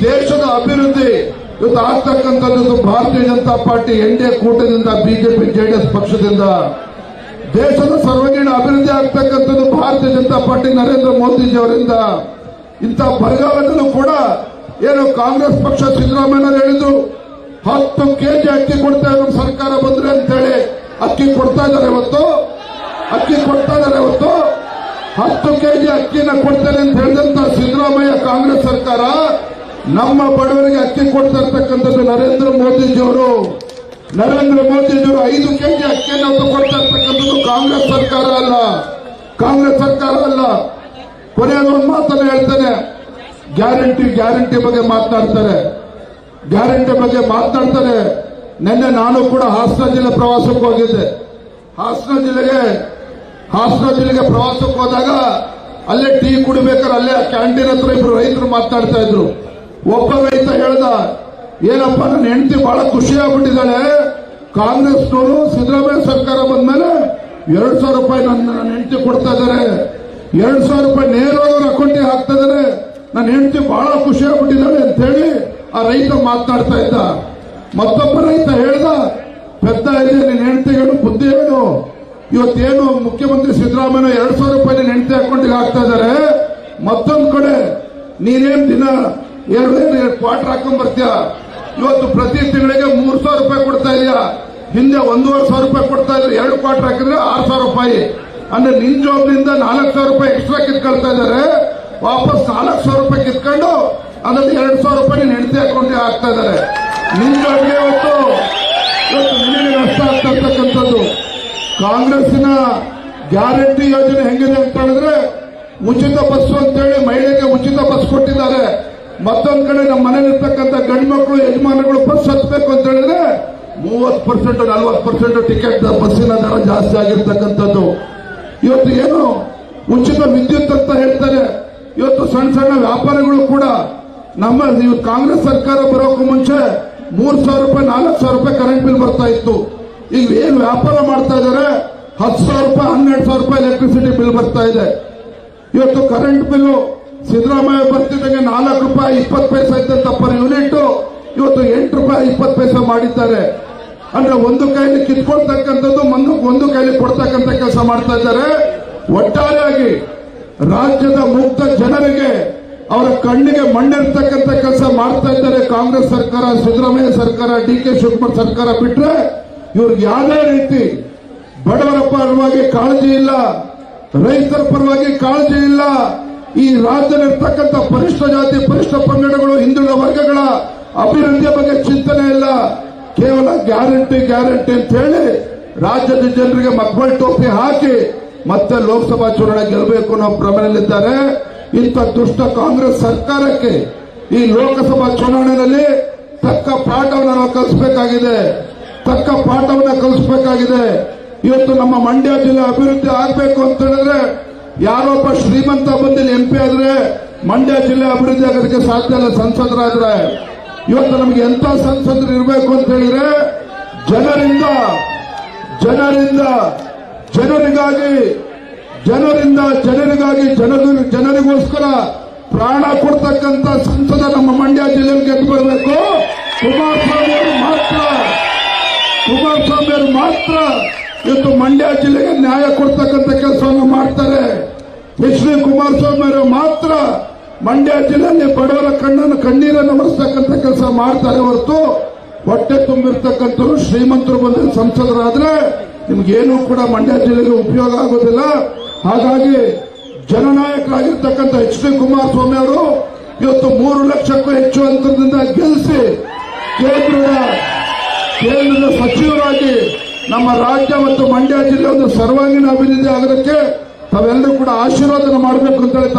ದೇಶದ ಅಭಿವೃದ್ಧಿ ಇವತ್ತು ಆಗ್ತಕ್ಕಂಥದ್ದು ಭಾರತೀಯ ಜನತಾ ಪಾರ್ಟಿ ಎನ್ಡಿಎ ಕೂಟದಿಂದ ಬಿಜೆಪಿ ಜೆಡಿಎಸ್ ಪಕ್ಷದಿಂದ ದೇಶದ ಸರ್ವಾಂಗೀಣ ಅಭಿವೃದ್ಧಿ ಆಗ್ತಕ್ಕಂಥದ್ದು ಭಾರತೀಯ ಜನತಾ ಪಾರ್ಟಿ ನರೇಂದ್ರ ಮೋದಿಜಿ ಅವರಿಂದ. ಇಂಥ ಬರಗಾಲದಲ್ಲೂ ಕೂಡ ಏನು ಕಾಂಗ್ರೆಸ್ ಪಕ್ಷ ಸಿದ್ದರಾಮಯ್ಯ ಹೇಳಿದ್ರು 10 ಕೆಜಿ ಅಕ್ಕಿ ಕೊಡ್ತಾ ಇರೋ ಸರ್ಕಾರ ಬಂದ್ರೆ ಅಂತ ಹೇಳಿ ಅಕ್ಕಿ ಕೊಡ್ತಾ ಇದ್ದಾರೆ ಇವತ್ತು. 10 ಕೆಜಿ ಅಕ್ಕಿನ ಕೊಡ್ತೇನೆ ಅಂತ ಹೇಳಿದಂತ ಸಿದ್ದರಾಮಯ್ಯ ಕಾಂಗ್ರೆಸ್ ಸರ್ಕಾರ ನಮ್ಮ ಬಡವರಿಗೆ ಅಕ್ಕಿ ಕೊಡ್ತಾ ಇರ್ತಕ್ಕಂಥದ್ದು ನರೇಂದ್ರ ಮೋದಿಜಿಯವರು 5 ಕೆಜಿ ಅಕ್ಕಿಯನ್ನು ಕೊಡ್ತಾ ಇರ್ತಕ್ಕಂಥದ್ದು ಕಾಂಗ್ರೆಸ್ ಸರ್ಕಾರ ಅಲ್ಲ. ಕೊನೆಯದೊಂದು ಮಾತನ್ನು ಹೇಳ್ತಾನೆ, ಗ್ಯಾರಂಟಿ ಬಗ್ಗೆ ಮಾತನಾಡ್ತಾರೆ. ನಿನ್ನೆ ನಾನು ಕೂಡ ಹಾಸನ ಜಿಲ್ಲೆ ಪ್ರವಾಸಕ್ಕೆ ಹೋಗಿದ್ದೆ. ಹಾಸನ ಜಿಲ್ಲೆಗೆ ಪ್ರವಾಸಕ್ಕೆ ಹೋದಾಗ ಅಲ್ಲೇ ಟೀ ಕುಡಿಬೇಕಾದ್ರೆ ಅಲ್ಲೇ ಕ್ಯಾಂಟೀನ್ ಹತ್ರ ಇಬ್ರು ರೈತರು ಮಾತನಾಡ್ತಾ ಇದ್ರು. ಒಬ್ಬ ರೈತ ಹೇಳ್ದ, ಏನಪ್ಪ ನನ್ನ ಹೆಂಡತಿ ಬಹಳ ಖುಷಿ ಆಗ್ಬಿಟ್ಟಿದ್ದಾಳೆ, ಕಾಂಗ್ರೆಸ್ನವರು ಸಿದ್ದರಾಮಯ್ಯ ಸರ್ಕಾರ ಬಂದ್ಮೇಲೆ 2,000 ರೂಪಾಯಿ ನನ್ನ ಹೆಂಡತಿ ಕೊಡ್ತಾ ಇದ್ದಾರೆ, 2,000 ರೂಪಾಯಿ ನೇರವಾಗಿ ಅವ್ರ ಅಕೌಂಟಿಗೆ ಹಾಕ್ತಾ ಇದ್ದಾರೆ, ನನ್ನ ಹೆಂಡತಿ ಬಹಳ ಖುಷಿ ಆಗ್ಬಿಟ್ಟಿದ್ದಾಳೆ ಅಂತ ಹೇಳಿ ಆ ರೈತ ಮಾತನಾಡ್ತಾ ಇದ್ದ. ಮತ್ತೊಬ್ಬ ರೈತ ಹೇಳ್ದ, ಪೆದ್ದ ಇದೆ ನಿನ್ನ ಹೆಂಡತಿಗೆ ಬುದ್ಧಿ ಹೇಳು, ಇವತ್ತೇನು ಮುಖ್ಯಮಂತ್ರಿ ಸಿದ್ದರಾಮಯ್ಯ 2,000 ರೂಪಾಯಿ ನಿನ್ನ ಹೆಂಡತಿ ಅಕೌಂಟಿಗೆ ಹಾಕ್ತಾ ಇದ್ದಾರೆ, ಮತ್ತೊಂದು ಕಡೆ ನೀನೇನ್ ದಿನ 2 ಕ್ವಾರ್ಟರ್ ಹಾಕೊಂಡ್ ಬರ್ತೀಯ, ಇವತ್ತು ಪ್ರತಿ ತಿಂಗಳಿಗೆ 3,000 ರೂಪಾಯಿ ಕೊಡ್ತಾ ಇದೆಯಾ, ಹಿಂದೆ 1,500 ರೂಪಾಯಿ ಕೊಡ್ತಾ ಇದ್ರೆ 2 ಕ್ವಾರ್ಟರ್ ಹಾಕಿದ್ರೆ 6,000 ರೂಪಾಯಿ ಅಂದ್ರೆ ನಿನ್ ಜಾಬ್ನಿಂದ 4,000 ರೂಪಾಯಿ ಎಕ್ಸ್ಟ್ರಾ ಕಿತ್ಕೊಳ್ತಾ ಇದ್ದಾರೆ. ವಾಪಸ್ 4,000 ರೂಪಾಯಿ ಕಿತ್ಕೊಂಡು ಅದ್ರಲ್ಲಿ 2,000 ರೂಪಾಯಿ ನಿನ್ನ ಹೆಂಡತಿ ಅಕೌಂಟಿಗೆ ಹಾಕ್ತಾ ಇದ್ದಾರೆ. ನಿನ್ ಜಾಬ್ಗೆ ಇವತ್ತು ನಿನಗೆ ನಷ್ಟ ಆಗ್ತಾ ಇರ್ತಕ್ಕಂಥದ್ದು. ಕಾಂಗ್ರೆಸ್ಸಿನ ಗ್ಯಾರಂಟಿ ಯೋಜನೆ ಹೆಂಗಿದೆ ಅಂತ ಹೇಳಿದ್ರೆ, ಉಚಿತ ಬಸ್ ಅಂತೇಳಿ ಮಹಿಳೆಗೆ ಉಚಿತ ಬಸ್ ಕೊಟ್ಟಿದ್ದಾರೆ. ಮತ್ತೊಂದ್ ಕಡೆ ನಮ್ಮ ಮನೇಲಿರ್ತಕ್ಕಂಥ ಗಂಡು ಮಕ್ಕಳು ಯಜಮಾನಗಳು ಬಸ್ ಹತ್ಬೇಕು ಅಂತ ಹೇಳಿದ್ರೆ 30% 40% ಟಿಕೆಟ್ ಬಸ್ಸಿನ ದರ ಜಾಸ್ತಿ ಆಗಿರ್ತಕ್ಕಂಥದ್ದು. ಇವತ್ತು ಏನು ಉಚಿತ ವಿದ್ಯುತ್ ಅಂತ ಹೇಳ್ತಾರೆ. ಇವತ್ತು ಸಣ್ಣ ವ್ಯಾಪಾರಿಗಳು ಕೂಡ ನಮ್ಮ ಕಾಂಗ್ರೆಸ್ ಸರ್ಕಾರ ಬರೋಕ್ಕೂ ಮುಂಚೆ 3,000 ರೂಪಾಯಿ 4,000 ರೂಪಾಯಿ ಕರೆಂಟ್ ಬಿಲ್ ಬರ್ತಾ ಇತ್ತು. ಈಗ ಏನು ವ್ಯಾಪಾರ ಮಾಡ್ತಾ ಇದ್ದಾರೆ 10,000 ರೂಪಾಯಿ 12,000 ರೂಪಾಯಿ ಎಲೆಕ್ಟ್ರಿಸಿಟಿ ಬಿಲ್ ಬರ್ತಾ ಇದೆ. ಇವತ್ತು ಕರೆಂಟ್ ಬಿಲ್ ಸಿದ್ದರಾಮಯ್ಯ ಬರ್ತಿದ್ದಂಗೆ 4 ರೂಪಾಯಿ 20 ಪೈಸೆ ಇದ್ದಂತ ಪರ್ ಯೂನಿಟ್ ಇವತ್ತು 8 ರೂಪಾಯಿ 20 ಪೈಸೆ ಮಾಡಿದ್ದಾರೆ. ಅಂದ್ರೆ ಒಂದು ಕೈಲಿ ಕಿತ್ಕೊಳ್ತಕ್ಕಂಥದ್ದು ಒಂದು ಕೈಲಿ ಕೊಡ್ತಕ್ಕಂಥ ಕೆಲಸ ಮಾಡ್ತಾ ಇದ್ದಾರೆ. ಒಟ್ಟಾರೆಯಾಗಿ ರಾಜ್ಯದ ಮುಕ್ತ ಜನರಿಗೆ ಅವರ ಕಣ್ಣಿಗೆ ಮಣ್ಣಿರ್ತಕ್ಕಂಥ ಕೆಲಸ ಮಾಡ್ತಾ ಇದ್ದಾರೆ ಕಾಂಗ್ರೆಸ್ ಸರ್ಕಾರ, ಸಿದ್ದರಾಮಯ್ಯ ಸರ್ಕಾರ, ಡಿ.ಕೆ. ಶಿವಕುಮಾರ್ ಸರ್ಕಾರ ಬಿಟ್ರೆ ಇವ್ರಿಗೆ ಯಾವುದೇ ರೀತಿ ಬಡವರ ಪರವಾಗಿ ಕಾಳಜಿ ಇಲ್ಲ, ರೈತರ ಪರವಾಗಿ ಕಾಳಜಿ ಇಲ್ಲ. ಈ ರಾಜ್ಯದಲ್ಲಿರ್ತಕ್ಕಂಥ ಪರಿಷ್ಠ ಜಾತಿ, ಪರಿಷ್ಠ ಪಂಗಡಗಳು, ಹಿಂದುಳಿದ ವರ್ಗಗಳ ಅಭಿವೃದ್ಧಿಯ ಬಗ್ಗೆ ಚಿಂತನೆ ಇಲ್ಲ. ಕೇವಲ ಗ್ಯಾರಂಟಿ ಅಂತ ಹೇಳಿ ರಾಜ್ಯದ ಜನರಿಗೆ ಮಕ್ಕಳ ಟೋಪಿ ಹಾಕಿ ಮತ್ತೆ ಲೋಕಸಭಾ ಚುನಾವಣೆ ಗೆಲ್ಲಬೇಕು ಅನ್ನೋ ಭ್ರಮೆಯಲ್ಲಿದ್ದಾರೆ. ಇಂಥ ದುಷ್ಟ ಕಾಂಗ್ರೆಸ್ ಸರ್ಕಾರಕ್ಕೆ ಈ ಲೋಕಸಭಾ ಚುನಾವಣೆಯಲ್ಲಿ ತಕ್ಕ ಪಾಠವನ್ನು ನಾವು ಕಲಿಸಬೇಕಾಗಿದೆ. ಇವತ್ತು ನಮ್ಮ ಮಂಡ್ಯ ಜಿಲ್ಲೆ ಅಭಿವೃದ್ಧಿ ಆಗಬೇಕು ಅಂತ ಹೇಳಿದ್ರೆ ಯಾರೊಬ್ಬ ಶ್ರೀಮಂತ ಬಂದು MP ಆದ್ರೆ ಮಂಡ್ಯ ಜಿಲ್ಲೆ ಅಭಿವೃದ್ಧಿ ಆಗೋದಕ್ಕೆ ಸಾಧ್ಯ ಇಲ್ಲ. ಸಂಸದರಾದ್ರೆ ಇವತ್ತು ನಮಗೆ ಎಂತ ಸಂಸದರು ಇರಬೇಕು ಅಂತ ಹೇಳಿದ್ರೆ ಜನರಿಗೋಸ್ಕರ ಪ್ರಾಣ ಕೊಡ್ತಕ್ಕಂಥ ಸಂಸದ ನಮ್ಮ ಮಂಡ್ಯ ಜಿಲ್ಲೆಯಲ್ಲಿ ಗೆದ್ದು ಬರಬೇಕು. ಕುಮಾರಸ್ವಾಮಿ ಅವರು ಮಾತ್ರ ಇವತ್ತು ಮಂಡ್ಯ ಜಿಲ್ಲೆಗೆ ನ್ಯಾಯ ಕೊಡ್ತಕ್ಕಂಥ ಕೆಲಸವನ್ನು ಮಾಡ್ತಾರೆ. H.D. ಕುಮಾರಸ್ವಾಮಿ ಅವರು ಮಾತ್ರ ಮಂಡ್ಯ ಜಿಲ್ಲೆಯಲ್ಲಿ ಬಡವರ ಕಣ್ಣೀರನ್ನು ಒರೆಸ್ತಕ್ಕಂಥ ಕೆಲಸ ಮಾಡ್ತಾರೆ ಹೊರತು ಹೊಟ್ಟೆ ತುಂಬಿರ್ತಕ್ಕಂಥವ್ರು ಶ್ರೀಮಂತರು ಬಂದ ಸಂಸದರಾದ್ರೆ ನಿಮ್ಗೇನು ಕೂಡ ಮಂಡ್ಯ ಜಿಲ್ಲೆಗೆ ಉಪಯೋಗ ಆಗೋದಿಲ್ಲ. ಹಾಗಾಗಿ ಜನನಾಯಕರಾಗಿರ್ತಕ್ಕಂಥ H.D. ಕುಮಾರಸ್ವಾಮಿ ಅವರು ಇವತ್ತು 3 ಲಕ್ಷಕ್ಕೂ ಹೆಚ್ಚು ಅಂತರದಿಂದ ಗೆಲ್ಲಿಸಿ ಕೇಂದ್ರದ ಸಚಿವರಾಗಿ ನಮ್ಮ ರಾಜ್ಯ ಮತ್ತು ಮಂಡ್ಯ ಜಿಲ್ಲೆ ಒಂದು ಸರ್ವಾಂಗೀಣ ಅಭಿವೃದ್ಧಿ ಆಗೋದಕ್ಕೆ ತಾವೆಲ್ಲರೂ ಕೂಡ ಆಶೀರ್ವಾದ ಮಾಡಬೇಕು ಅಂತ ಹೇಳಿ